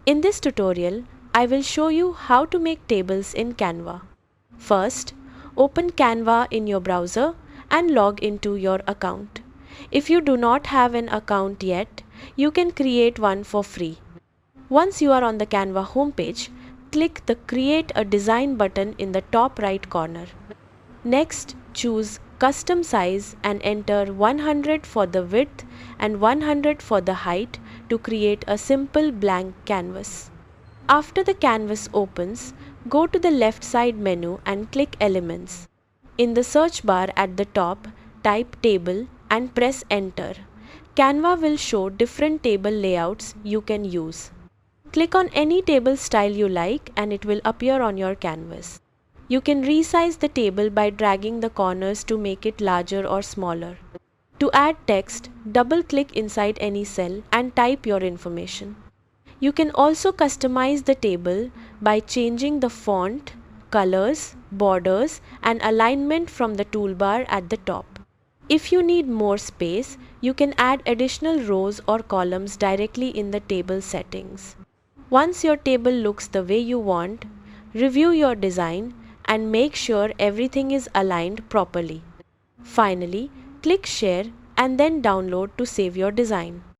In this tutorial, I will show you how to make tables in Canva. First, open Canva in your browser and log into your account. If you do not have an account yet, you can create one for free. Once you are on the Canva homepage, click the Create a Design button in the top right corner. Next, choose Custom Size and enter 100 for the width and 100 for the height to create a simple blank canvas. After the canvas opens, go to the left side menu and click Elements. In the search bar at the top, type Table and press Enter. Canva will show different table layouts you can use. Click on any table style you like and it will appear on your canvas. You can resize the table by dragging the corners to make it larger or smaller. To add text, double-click inside any cell and type your information. You can also customize the table by changing the font, colors, borders, and alignment from the toolbar at the top. If you need more space, you can add additional rows or columns directly in the table settings. Once your table looks the way you want, review your design and make sure everything is aligned properly. Finally, click Share and then Download to save your design.